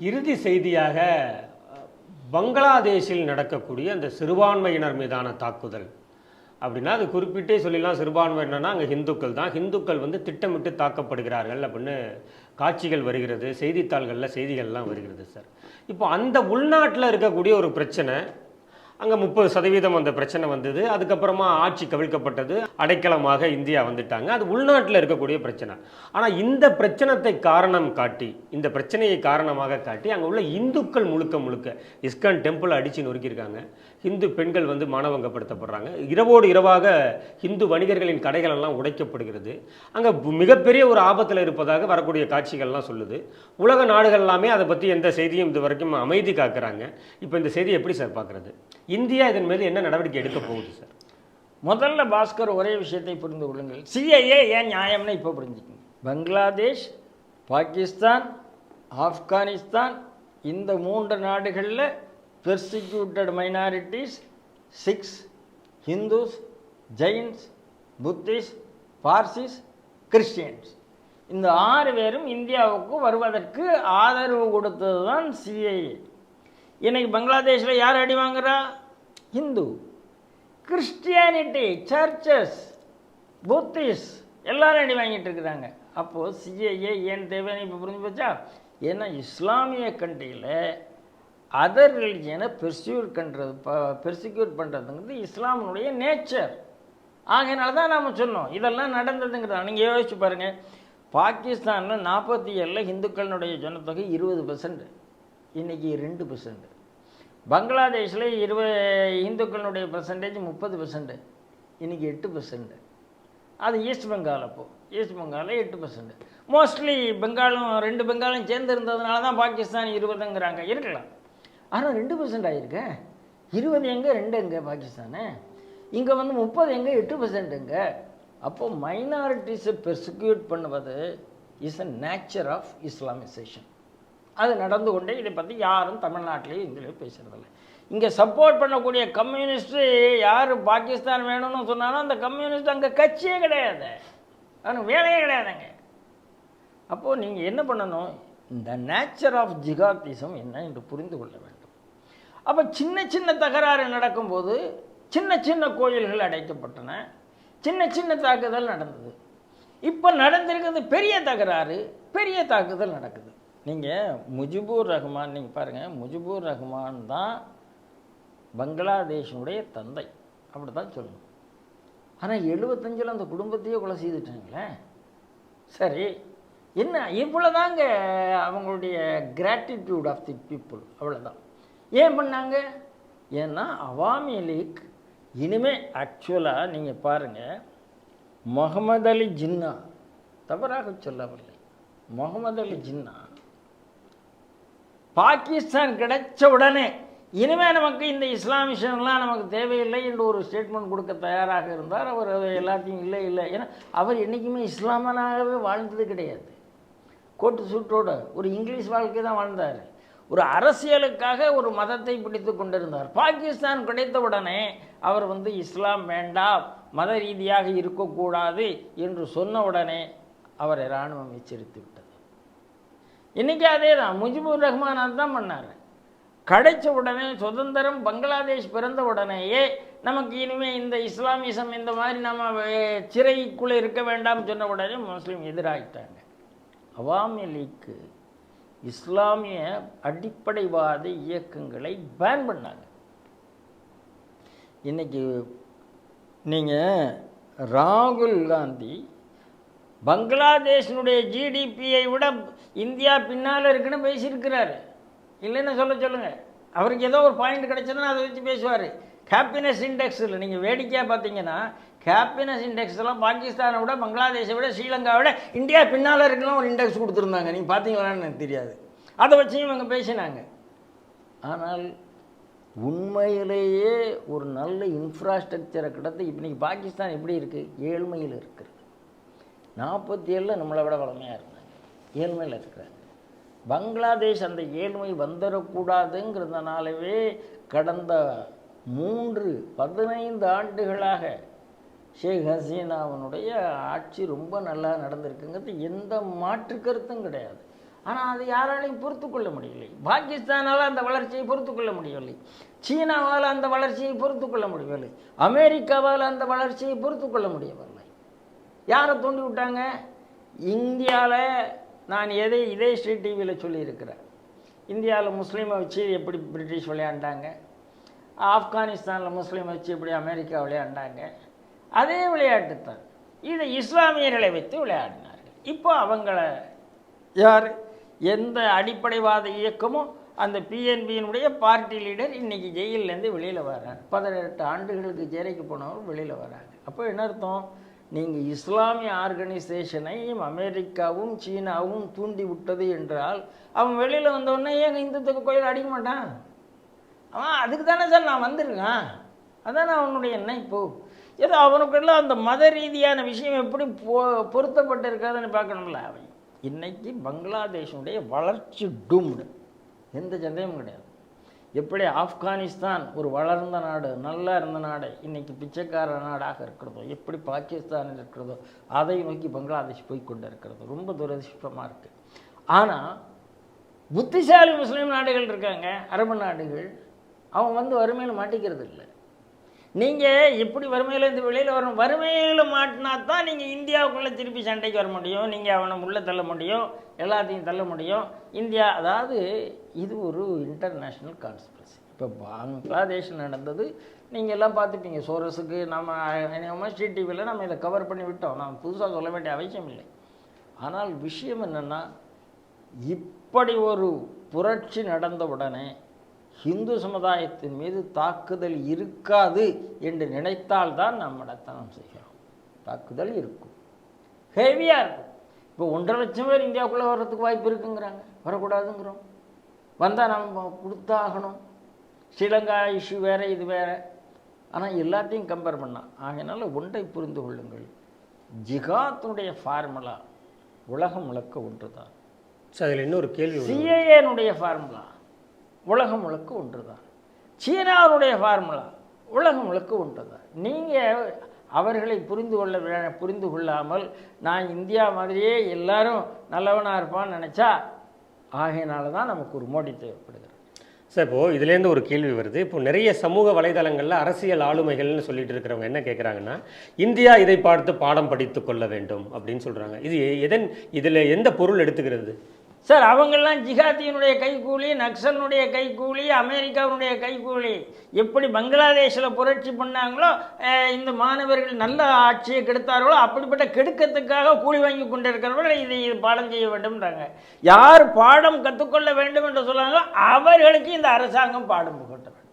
இறுதி செய்தியாக பங்களாதேஷில் நடக்கக்கூடிய அந்த சிறுபான்மையினர் மீதான தாக்குதல் அப்படின்னா அது குறிப்பிட்டே சொல்லிடலாம். சிறுபான்மையினர்னா அங்கே ஹிந்துக்கள் தான். ஹிந்துக்கள் வந்து திட்டமிட்டு தாக்கப்படுகிறார்கள் அப்படின்னு காட்சிகள் வருகிறது, செய்தித்தாள்களில் செய்திகள்லாம் வருகிறது சார். இப்போ அந்த உள்நாட்டில் இருக்கக்கூடிய ஒரு பிரச்சனை, அங்கே 30% அந்த பிரச்சனை வந்தது. அதுக்கப்புறமா ஆட்சி கவிழ்க்கப்பட்டது, அடைக்கலமாக இந்தியா வந்துட்டாங்க. அது உள்நாட்டில் இருக்கக்கூடிய பிரச்சனை. ஆனால் இந்த பிரச்சனத்தை காரணம் காட்டி, இந்த பிரச்சனையை காரணமாக காட்டி அங்கே உள்ள இந்துக்கள் முழுக்க முழுக்க இஸ்கான் டெம்பிள் அடித்து நொறுக்கியிருக்காங்க. இந்து பெண்கள் வந்து மானவங்கப்படுத்தப்படுறாங்க. இரவோடு இரவாக இந்து வணிகர்களின் கடைகள் எல்லாம் உடைக்கப்படுகிறது. அங்கே மிகப்பெரிய ஒரு ஆபத்தில் இருப்பதாக வரக்கூடிய காட்சிகள்லாம் சொல்லுது. உலக நாடுகள் எல்லாமே அதை பற்றி எந்த செய்தியும் இது வரைக்கும் அமைதி காக்குறாங்க. இப்போ இந்த செய்தி எப்படி சார் பார்க்குறது? இந்தியா இதன் மீது என்ன நடவடிக்கை எடுக்க போகுது சார்? முதல்ல பாஸ்கர் ஒரே விஷயத்தை புரிந்து கொள்ளுங்கள். சிஐஏ ஏன் நியாயம்னு இப்போ புரிஞ்சுக்கங்க. பங்களாதேஷ், பாகிஸ்தான், ஆப்கானிஸ்தான் இந்த 3 நாடுகளில் persecuted minorities 6 Hindus, Jains, Buddhist, Parsis, Christians இந்த 6 பேரும் இந்தியாவுக்கு வருவதற்கு ஆதரவு கொடுத்தது தான் சிஐஏ. இன்னைக்கு பங்களாதேஷில் யார் அடி வாங்குறா? ஹிந்து, கிறிஸ்டியானிட்டி, சர்ச்சஸ், புத்திஸ்ட் எல்லாரும் அடி வாங்கிட்டு இருக்கிறாங்க. அப்போது சிஏஏ ஏன் தேவைன்னு இப்போ புரிஞ்சு போச்சா? ஏன்னா இஸ்லாமிய கண்ட்ரியில் அதர் ரிலிஜனை பெர்சிக்யூட் பண்ணுறதுங்கிறது இஸ்லாமினுடைய நேச்சர். ஆகையினால தான் நாம் சொன்னோம் இதெல்லாம் நடந்ததுங்கிறதா. நீங்கள் யோசிச்சு பாருங்கள், பாகிஸ்தானில் 47 ஹிந்துக்களினுடைய ஜனத்தொகை 20%, இன்றைக்கி 2%. பங்களாதேஷில் இந்துக்களுடைய பர்சன்டேஜ் 30%, இன்றைக்கி 8%. அது ஈஸ்ட் பெங்கால். அப்போது ஈஸ்ட் பெங்காலில் 8%. மோஸ்ட்லி பெங்காலும் 2 பெங்காலும் சேர்ந்து இருந்ததுனால தான் பாகிஸ்தான் 20ங்கிறாங்க. இருக்கலாம், ஆனால் 2% ஆகிருக்க. 20 எங்கே, 2 எங்கே பாகிஸ்தானு? இங்கே வந்து 30 எங்கே, 8%ங்க. அப்போது மைனாரிட்டிஸை பெர்சிக்யூட் பண்ணுவது இஸ் அ நேச்சர் ஆஃப் இஸ்லாமிசேஷன். அது நடந்து கொண்டே இதை பற்றி யாரும் தமிழ்நாட்டிலேயே இந்தியாவிலேயே பேசுகிறதில்ல. இங்கே சப்போர்ட் பண்ணக்கூடிய கம்யூனிஸ்ட்டு யார் பாகிஸ்தான் வேணும்னு சொன்னாலும் அந்த கம்யூனிஸ்ட் அங்கே கட்சியே கிடையாது, அவனுக்கு வேலையே கிடையாதுங்க. அப்போது நீங்கள் என்ன பண்ணணும்? இந்த நேச்சர் ஆஃப் ஜிகாத்திசம் என்ன என்று புரிந்து கொள்ள வேண்டும். அப்போ சின்ன சின்ன தகராறு நடக்கும்போது சின்ன சின்ன கோயில்கள் அடைக்கப்பட்டன, சின்ன சின்ன தாக்குதல் நடந்தது. இப்போ நடந்திருக்கிறது பெரிய தகராறு, பெரிய தாக்குதல் நடக்குது. நீங்கள் முஜிபுர் ரஹ்மான் நீங்கள் பாருங்கள், முஜிபுர் ரஹ்மான் தான் பங்களாதேஷனுடைய தந்தை, அப்படி தான் சொல்லணும். ஆனால் 75ல் அந்த குடும்பத்தையே கொலை செய்துட்டாங்களே. சரி, என்ன இவ்வளோதாங்க அவங்களுடைய கிராட்டிடியூட் ஆஃப் தி பீப்புள், அவ்வளோதான். ஏன் பண்ணாங்க? ஏன்னா அவாமி லீக் இனிமேல் ஆக்சுவலாக நீங்கள் பாருங்கள், முகமது அலி ஜின்னா தவறாக சொல்லவில்லை. முகமது அலி ஜின்னா பாகிஸ்தான் கிடைச்ச உடனே இனிமேல் நமக்கு இந்த இஸ்லாமிஷன்லாம் நமக்கு தேவையில்லை என்று ஒரு ஸ்டேட்மெண்ட் கொடுக்க தயாராக இருந்தார். அவர் எல்லாத்தையும் இல்லை ஏன்னா அவர் என்றைக்குமே இஸ்லாமனாகவே வாழ்ந்தது கிடையாது. கோட்டு சூட்டோட ஒரு இங்கிலீஷ் வாழ்க்கை தான் வாழ்ந்தார். ஒரு அரசியலுக்காக ஒரு மதத்தை பிடித்து கொண்டிருந்தார். பாகிஸ்தான் கிடைத்த உடனே அவர் வந்து இஸ்லாம் வேண்டாம், மத ரீதியாக இருக்கக்கூடாது என்று சொன்ன உடனே அவரை இராணுவம் எச்சரித்து விட்டது. இன்றைக்கி அதே தான் முஜிபுர் ரஹ்மான் அதுதான் பண்ணார். கிடைச்ச உடனே சுதந்திரம், பங்களாதேஷ் பிறந்த உடனேயே நமக்கு இனிமேல் இந்த இஸ்லாமிசம் இந்த மாதிரி நம்ம சிறைக்குள்ளே இருக்க வேண்டாம் சொன்ன உடனே முஸ்லீம் எதிராகிட்டாங்க. அவாமி லீக்கு இஸ்லாமிய அடிப்படைவாத இயக்கங்களை பேன் பண்ணாங்க. இன்னைக்கு நீங்கள் ராகுல் காந்தி பங்களாதேஷனுடைய ஜிடிபியை விட இந்தியா பின்னால் இருக்குன்னு பேசியிருக்கிறாரு. இல்லைன்னு சொல்லுங்கள். அவருக்கு ஏதோ ஒரு பாயிண்ட் கிடைச்சதுன்னா அதை வச்சு பேசுவார். ஹாப்பினஸ் இண்டெக்ஸில் நீங்கள் வேடிக்கையாக பார்த்தீங்கன்னா ஹாப்பினஸ் இண்டெக்ஸ்லாம் பாகிஸ்தானை விட, பங்களாதேஷை விட, ஸ்ரீலங்காவை விட இந்தியா பின்னால் இருக்கலாம் ஒரு இண்டெக்ஸ் கொடுத்துருந்தாங்க. நீங்கள் பார்த்தீங்களான்னு எனக்கு தெரியாது. அதை வச்சும் இவங்க பேசினாங்க. ஆனால் உண்மையிலேயே ஒரு நல்ல இன்ஃப்ராஸ்ட்ரக்சரை கிடத்து இன்றைக்கி பாகிஸ்தான் எப்படி இருக்குது? ஏழ்மையில் இருக்கிறது. 47 நம்மளை விட வளமையாக இருந்தாங்க, ஏழ்மையில் இருக்கிறாங்க. பங்களாதேஷ் அந்த ஏழ்மை வந்துடக்கூடாதுங்கிறதுனாலவே கடந்த 15 ஆண்டுகளாக ஷேக் ஹசீனாவினுடைய ஆட்சி ரொம்ப நல்லா நடந்திருக்குங்கிறது எந்த மாற்று கருத்தும் கிடையாது. ஆனால் அது யாராலையும் பொறுத்து கொள்ள முடியவில்லை. பாகிஸ்தானால் அந்த வளர்ச்சியை பொறுத்து கொள்ள முடியவில்லை, சீனாவால் அந்த வளர்ச்சியை பொறுத்து கொள்ள முடியவில்லை, அமெரிக்காவால் அந்த வளர்ச்சியை பொறுத்து கொள்ள முடியவில்லை. யாரை தூண்டி விட்டாங்க? இந்தியாவில் நான் இதே ஸ்ட்ரீட் டிவியில் சொல்லியிருக்கிறேன். இந்தியாவில் முஸ்லீமை வச்சு எப்படி பிரிட்டிஷ் விளையாண்டாங்க, ஆப்கானிஸ்தானில் முஸ்லீமை வச்சு எப்படி அமெரிக்கா விளையாண்டாங்க, அதே விளையாட்டு தான் இதை இஸ்லாமியர்களை வைத்து விளையாடினார்கள். இப்போ அவங்கள யார், எந்த அடிப்படைவாத இயக்கமும் அந்த பிஎன்பியினுடைய பார்ட்டி லீடர் இன்றைக்கி ஜெயிலேருந்து வெளியில் வர்றாங்க. 18 ஆண்டுகளுக்கு ஜெயிலுக்கு போனவர் வெளியில் வராங்க. அப்போ என்ன அர்த்தம்? நீங்கள் இஸ்லாமிய ஆர்கனைசேஷனையும் அமெரிக்காவும் சீனாவும் தூண்டி விட்டது என்றால் அவன் வெளியில் வந்தோடனே ஏன் இந்துத்துக்கு கோயில் அடிக்க மாட்டான்? அவன் அதுக்கு தானே சார் நான் வந்திருக்கேன், அதான் அவனுடைய எண்ணம். இப்போது ஏதோ அவனுக்கெல்லாம் அந்த மத ரீதியான விஷயம் எப்படி பொருத்தப்பட்டு இருக்காதுன்னு பார்க்கணும்ல. அவன் இன்னைக்கு பங்களாதேஷனுடைய வளர்ச்சி டூம்டு, எந்த சந்தேகமும் கிடையாது. எப்படி ஆப்கானிஸ்தான் ஒரு வளர்ந்த நாடு, நல்லா இருந்த நாடு, இன்னைக்கு பிச்சைக்கார நாடாக இருக்கிறதோ, எப்படி பாகிஸ்தான் இருக்கிறதோ அதை நோக்கி பங்களாதேஷ் போய் கொண்டு இருக்கிறது ரொம்ப துரதிர்ஷ்டமாக இருக்குது. ஆனால் புத்திசாலி முஸ்லீம் நாடுகள் இருக்காங்க, அரபு நாடுகள், அவன் வறுமையில் மாட்டிக்கிறது இல்லை. நீங்கள் எப்படி வறுமையிலேருந்து வெளியில் வரணும்? வறுமையில் மாட்டினா தான் நீங்கள் இந்தியாவுக்குள்ளே திருப்பி சண்டைக்கு வர முடியும், நீங்கள் அவனை உள்ளே தள்ள முடியும், எல்லாத்தையும் தள்ள முடியும். இந்தியா அதாவது இது ஒரு இன்டர்நேஷ்னல் கான்ஸ்பிரசி. இப்போ பங்களாதேஷில் நடந்தது நீங்கள் எல்லாம் பார்த்துப்பீங்க. சோரஸுக்கு நம்ம ஸ்ட்ரீட் டிவியில் நம்ம இதை கவர் பண்ணி விட்டோம், நம்ம புதுசாக சொல்ல வேண்டிய அவசியம் இல்லை. ஆனால் விஷயம் என்னென்னா, இப்படி ஒரு புரட்சி நடந்த உடனே ஹிந்து சமுதாயத்தின் மீது தாக்குதல் இருக்காது என்று நினைத்தால்தான் நம்ம நடத்தனம் செய்கிறோம். தாக்குதல் இருக்கும், ஹெவியாக இருக்கும். இப்போ 1.5 லட்சம் பேர் இந்தியாவுக்குள்ளே வர்றதுக்கு வாய்ப்பு இருக்குங்கிறாங்க, வரக்கூடாதுங்கிறோம். வந்தால் நம்ம கொடுத்தாகணும். ஸ்ரீலங்கா இஷ்யூ வேறு, இது வேறு. ஆனால் எல்லாத்தையும் கம்பேர் பண்ணால் ஆகையினால ஒன்றை புரிந்து கொள்ளுங்கள், ஜிகாத்துடைய ஃபார்முலா உலகம் முழுக்க ஒன்று தான். அதில் இன்னொரு கேள்வி, சிஏஏனுடைய ஃபார்முலா உலகம் முழுக்க ஒன்று தான், சீனாவுடைய ஃபார்முலா உலகம் முழுக்க ஒன்று தான். நீங்கள் அவர்களை புரிந்து கொள்ளாமல் நான் இந்தியா மாதிரியே எல்லாரும் நல்லவனாக இருப்பான்னு நினச்சா, ஆகையினால தான் நமக்கு ஒரு மோடி தேவைப்படுகிறது. சார் இப்போது இதுலேருந்து ஒரு கேள்வி வருது. இப்போ நிறைய சமூக வலைதளங்களில் அரசியல் ஆளுமைகள்னு சொல்லிட்டு இருக்கிறவங்க என்ன கேட்குறாங்கன்னா, இந்தியா இதை பார்த்து பாடம் படித்து கொள்ள வேண்டும் அப்படின்னு சொல்கிறாங்க. இதில் எந்த பொருள் எடுத்துக்கிறது சார்? அவங்கெல்லாம் ஜிகாத்தியினுடைய கைக்கூலி, நக்சலினுடைய கைக்கூலி, அமெரிக்காவினுடைய கைக்கூலி. எப்படி பங்களாதேஷில் புரட்சி பண்ணாங்களோ, இந்த மாணவர்கள் நல்ல ஆட்சியை கெடுத்தார்களோ, அப்படிப்பட்ட கெடுக்கத்துக்காக கூலி வாங்கி கொண்டு இருக்கிறவர்கள் இதை பாடம் செய்ய வேண்டும்ன்றாங்க. யார் பாடம் கற்றுக்கொள்ள வேண்டும் என்று சொன்னாங்களோ அவர்களுக்கு இந்த அரசாங்கம் பாடம் புகட்ட வேண்டும்.